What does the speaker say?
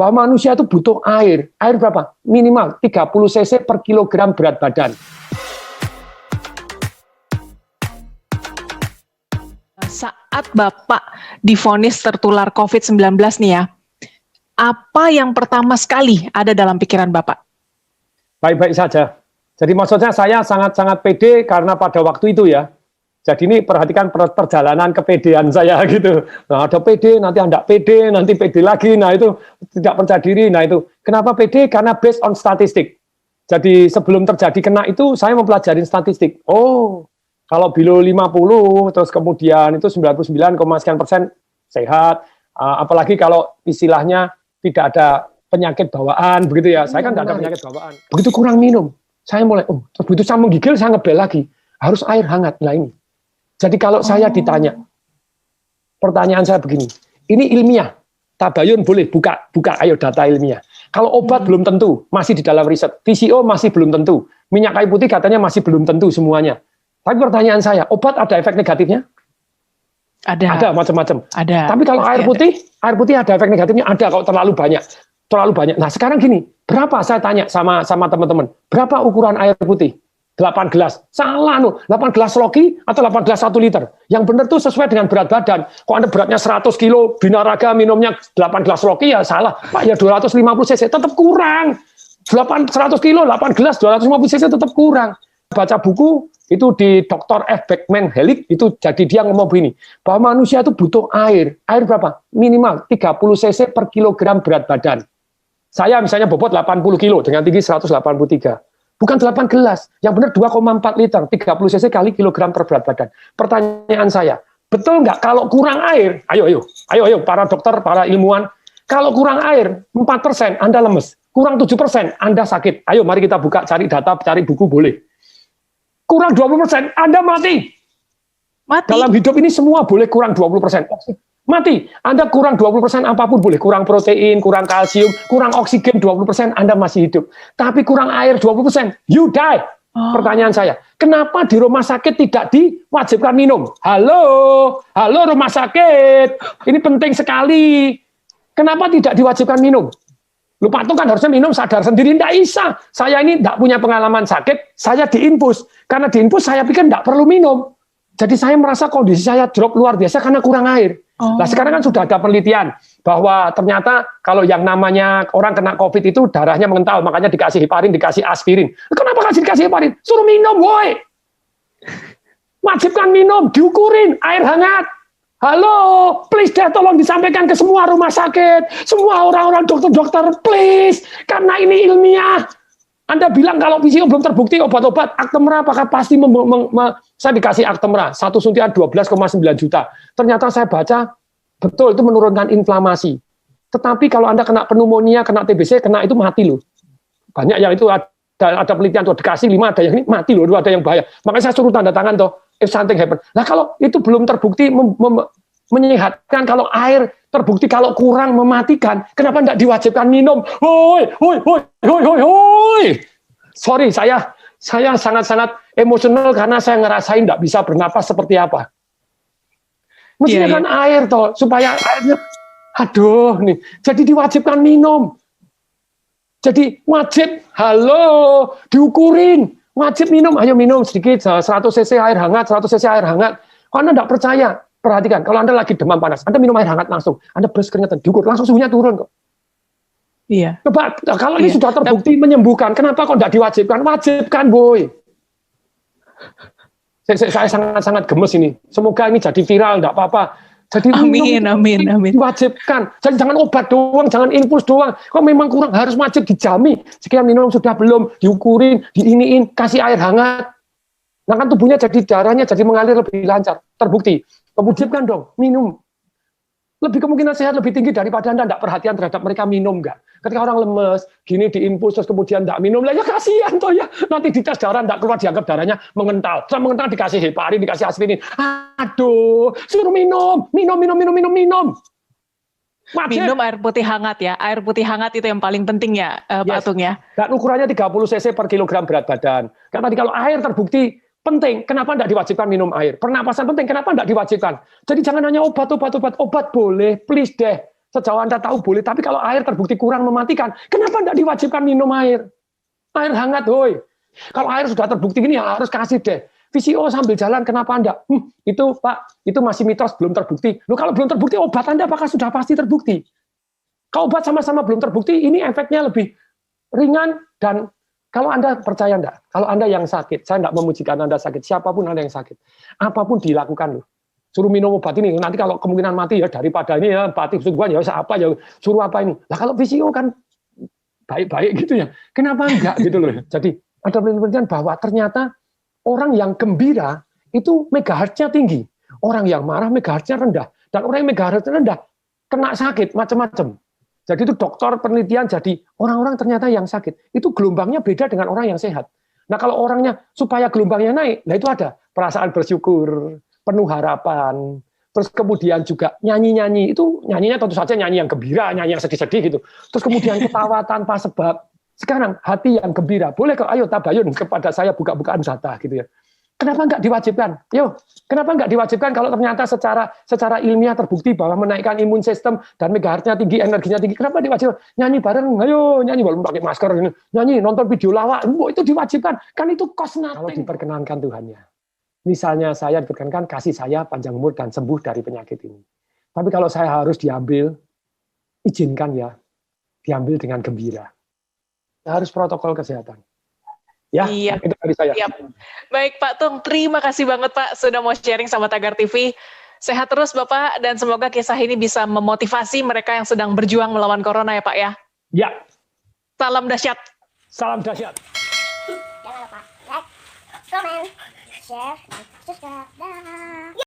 bahwa manusia itu butuh air. Air berapa? Minimal 30 cc per kilogram berat badan. Saat Bapak divonis tertular COVID-19 nih ya, apa yang pertama sekali ada dalam pikiran Bapak? Baik-baik saja. Jadi maksudnya saya sangat-sangat pede karena pada waktu itu ya. Jadi ini perhatikan perjalanan kepedean saya gitu. Nah, ada pede, nanti enggak pede, nanti pede lagi. Nah, itu tidak percaya diri. Nah, itu kenapa pede? Karena based on statistik. Jadi sebelum terjadi kena itu saya mempelajari statistik. Oh, kalau below 50 terus kemudian itu 99,sekian% sehat. Apalagi kalau istilahnya tidak ada penyakit bawaan begitu ya. Saya kan tidak ada penyakit bawaan. Begitu kurang minum, saya mulai begitu saya menggigil saya ngebel lagi. Harus air hangat. Nah ini. Jadi kalau saya ditanya, pertanyaan saya begini, ini ilmiah, tabayun boleh buka ayo data ilmiah. Kalau obat belum tentu, masih di dalam riset. VCO masih belum tentu, minyak kayu putih katanya masih belum tentu semuanya. Tapi pertanyaan saya, obat ada efek negatifnya? Ada macam-macam. Tapi kalau air putih ada efek negatifnya? Ada kalau terlalu banyak. Nah sekarang gini, berapa saya tanya sama teman-teman, berapa ukuran air putih? 8 gelas. Salah 8 gelas loki atau 8 gelas 1 liter. Yang benar tuh sesuai dengan berat badan. Kok Anda beratnya 100 kilo, binaraga minumnya 8 gelas loki ya salah. Pak ya 250 cc tetap kurang. 100 kilo, 8 gelas 250 cc tetap kurang. Baca buku itu di Dr. F. Beckman Hellick itu jadi dia ngomong begini, bahwa manusia itu butuh air. Air berapa? Minimal 30 cc per kilogram berat badan. Saya misalnya bobot 80 kilo dengan tinggi 183. Bukan 8 gelas, yang benar 2,4 liter, 30 cc kali kilogram per berat badan. Pertanyaan saya, betul nggak kalau kurang air, ayo para dokter, para ilmuwan, kalau kurang air 4% Anda lemes, kurang 7% Anda sakit. Ayo mari kita buka, cari data, cari buku boleh. Kurang 20% Anda mati. Dalam hidup ini semua boleh kurang 20%. Mati. Anda kurang 20% apapun boleh. Kurang protein, kurang kalsium, kurang oksigen 20% Anda masih hidup. Tapi kurang air 20%, you die. Pertanyaan saya, kenapa di rumah sakit tidak diwajibkan minum? Halo rumah sakit. Ini penting sekali. Kenapa tidak diwajibkan minum? Lupa tuh kan harusnya minum sadar sendiri. Tidak bisa. Saya ini tidak punya pengalaman sakit, saya diinfus. Karena diinfus saya pikir tidak perlu minum. Jadi saya merasa kondisi saya drop luar biasa karena kurang air. Nah sekarang kan sudah ada penelitian bahwa ternyata kalau yang namanya orang kena COVID itu darahnya mengental, makanya dikasih heparin, dikasih aspirin. Kenapa dikasih heparin? Suruh minum, woi. Wajibkan minum, diukurin, air hangat. Halo, please deh tolong disampaikan ke semua rumah sakit, semua orang-orang dokter-dokter, please. Karena ini ilmiah. Anda bilang kalau PCO belum terbukti obat-obat, Actemra apakah pasti saya dikasih Actemra, satu suntian 12,9 juta. Ternyata saya baca, betul itu menurunkan inflamasi. Tetapi kalau Anda kena pneumonia, kena TBC, kena itu mati loh. Banyak yang itu ada penelitian tuh, dikasih 5, ada yang ini mati loh, ada yang bahaya. Makanya saya suruh tanda tangan tuh, if something happen. Nah kalau itu belum terbukti menyehatkan, kalau air terbukti kalau kurang mematikan, kenapa tidak diwajibkan minum? Hoi. Sorry, saya sangat-sangat emosional karena saya ngerasain tidak bisa bernapas seperti apa. Mestinya kan air toh, supaya airnya, aduh nih, jadi diwajibkan minum. Jadi wajib, diukurin, wajib minum, ayo minum sedikit, 100 cc air hangat, 100 cc air hangat. Kalau Anda tidak percaya, perhatikan, kalau Anda lagi demam panas, Anda minum air hangat langsung, Anda beres keringetan, diukur, langsung suhunya turun kok. Iya. Coba, kalau ini sudah terbukti menyembuhkan, kenapa kok tidak diwajibkan? Wajibkan, boy. Saya sangat-sangat gemes ini. Semoga ini jadi viral, tidak apa-apa. Jadi amin. Diwajibkan. Jadi jangan obat doang, jangan infus doang. Kok memang kurang, harus wajib dijami. Sekian minum sudah belum, diukurin, diiniin, kasih air hangat. Nah kan tubuhnya jadi darahnya jadi mengalir lebih lancar. Terbukti. Wajibkan dong, minum. Lebih kemungkinan sehat lebih tinggi daripada Anda tidak perhatian terhadap mereka minum nggak. Ketika orang lemes, gini diinfus terus kemudian tidak minum, lah ya kasihan toh ya. Nanti dites darah tidak keluar, dianggap darahnya mengental. Setelah mengental dikasih heparin, dikasih aspirin. Aduh, suruh minum. Wajib. Minum air putih hangat ya. Air putih hangat itu yang paling penting ya, Pak Atung ya. Dan ukurannya 30 cc per kilogram berat badan. Karena tadi kalau air terbukti penting, kenapa tidak diwajibkan minum air? Pernapasan penting, kenapa tidak diwajibkan? Jadi jangan hanya obat boleh, please deh. Sejauh Anda tahu boleh, tapi kalau air terbukti kurang mematikan, kenapa tidak diwajibkan minum air? Air hangat, woi. Kalau air sudah terbukti ini ya harus kasih deh. VCO sambil jalan, kenapa Anda? Itu Pak, itu masih mitos, belum terbukti. Loh, kalau belum terbukti, obat Anda apakah sudah pasti terbukti? Kalau obat sama-sama belum terbukti, ini efeknya lebih ringan. Dan kalau Anda percaya enggak, kalau Anda yang sakit, saya enggak memujikan Anda sakit, siapapun Anda yang sakit, apapun dilakukan loh. Suruh minum obat ini, nanti kalau kemungkinan mati ya daripada ini ya, mati kesuguhan ya, apa ya, suruh apa ini. Lah kalau VCO kan baik-baik gitu ya, kenapa enggak gitu loh. Jadi ada penelitian bahwa ternyata orang yang gembira itu megahertznya tinggi, orang yang marah megahertznya rendah, dan orang yang megahertznya rendah kena sakit macam-macam. Jadi itu dokter penelitian, jadi orang-orang ternyata yang sakit itu gelombangnya beda dengan orang yang sehat. Nah kalau orangnya supaya gelombangnya naik, nah itu ada perasaan bersyukur, penuh harapan, terus kemudian juga nyanyi-nyanyi, itu nyanyinya tentu saja nyanyi yang gembira, nyanyi yang sedih-sedih gitu. Terus kemudian ketawa tanpa sebab. Sekarang hati yang gembira, boleh kok, ayo tabayun kepada saya buka-bukaan data gitu ya. Kenapa nggak diwajibkan? Yo, kenapa nggak diwajibkan kalau ternyata secara ilmiah terbukti bahwa menaikkan imun sistem dan megahertznya tinggi, energinya tinggi. Kenapa diwajibkan? Nyanyi bareng, ayo nyanyi walaupun pakai masker, nyanyi, nonton video lawak, itu diwajibkan. Kan itu cost nothing. Kalau diperkenankan Tuhannya. Misalnya saya diperkenankan kasih saya panjang umur dan sembuh dari penyakit ini. Tapi kalau saya harus diambil, izinkan ya, diambil dengan gembira. Harus protokol kesehatan. Ya, iya. Itu dari saya. Iya. Baik Pak Tung, terima kasih banget Pak sudah mau sharing sama Tagar TV. Sehat terus Bapak, dan semoga kisah ini bisa memotivasi mereka yang sedang berjuang melawan corona ya Pak ya. Ya. Salam dahsyat. Salam dahsyat. Jangan lupa like, comment, share, dan subscribe. Dah.